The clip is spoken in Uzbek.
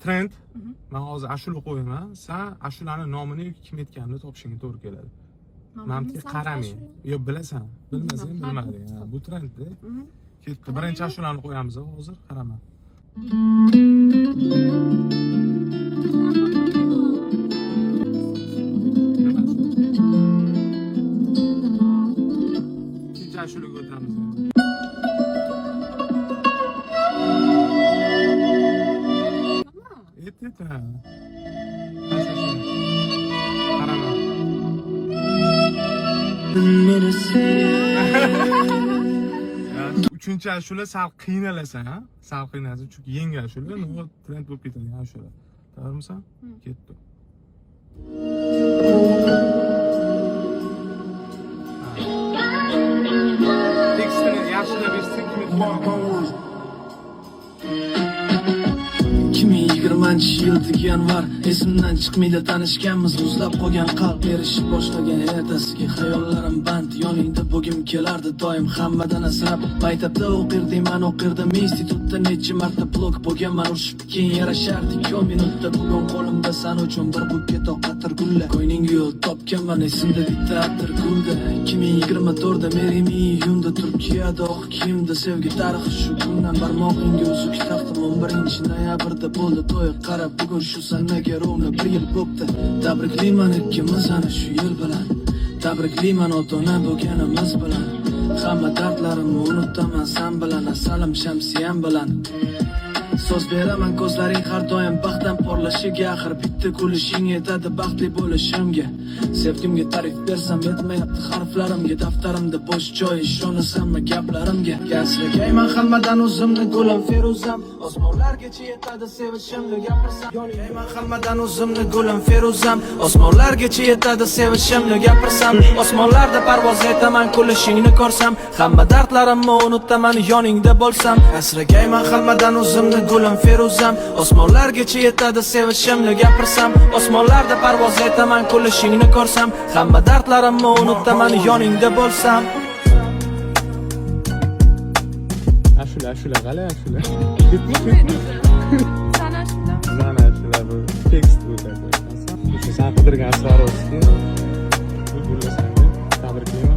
trend. Men hozir ashula qo'yaman. Sen ashulaning nomini kim aytganini topishingga to'g'ri keladi. Mantiqqa qaramay. Yo bilasan, bilmasang bilmading. Bu trendda. Ketdi. Birinchi ashulani qo'yamiz hozir, qarama. Ikkinchi ashulaga o'tamiz. Uchinchi ashula sal qiynalasan, ha? Sal qiynalasan, chunki yengil ashula, nima trend bo'lib ketadigan ashula. To'g'rimisan? Ketdi. Tekstini yaxshilab eshitsak kim 2020-yildik yanvar esimdan chiqmaydi tanishganmiz muzlab qolgan qalb erishib boshlagan ertasiga xayollarim band yoningda bo'lgim kelardi doim hammadan asrab maktabda o'qirdim men o'qirdim institutda necha marta blok bo'lganman urushib keyin yarashardik 10 minutda bugun qo'limda san uchun bir buket oqatir gullar ko'ngling yo'l topganman esimda bitta atir gulda 2024da merimi iyunda Turkiyada oq kiyimda sevgi tarixi shu kundan barmog'ingga uzuk taqdim 11 noyabrda bo'ldi to'y qarab bugun shu sanaga rovna bir yil bo'pti tabriklayman ikkimiz ana shu yil bilan tabriklayman ota-ona bo'lganimiz bilan hamma dardlarimni unutaman san bilan asalim shamsiyam bilan so'z beraman ko'zlaring har doim baxtdan porlashiga axir bitta kulishing yetadi baxtli bo'lishimga sevgimga ta'rif bersam yetmayapti harflarimga daftarimda bo'sh joy ishonasanmi gaplarimga asragayman hammadan o'zimni gulim feruzam osmonlargacha yetadi sevishimni gapirsam yonayman hammadan o'zimni gulim feruzam osmonlargacha yetadi sevishimni gapirsam osmonlarda parvoz etaman kulishingni ko'rsam hamma dardlarimni unutaman yoningda bo'lsam asragayman hammadan o'zimni gulim feruzam osmonlargacha yetadi sevishimni gapirsam osmonlarda parvoz etaman kulishingni ko'rsam hamma dardlarimni unutaman yoningda bo'lsam ashula qalay ashula Sana ashula. mana ashula bu tekst o'tadi. O'sha sen qidirgan Swarovski bu gullasangda tabriklayman.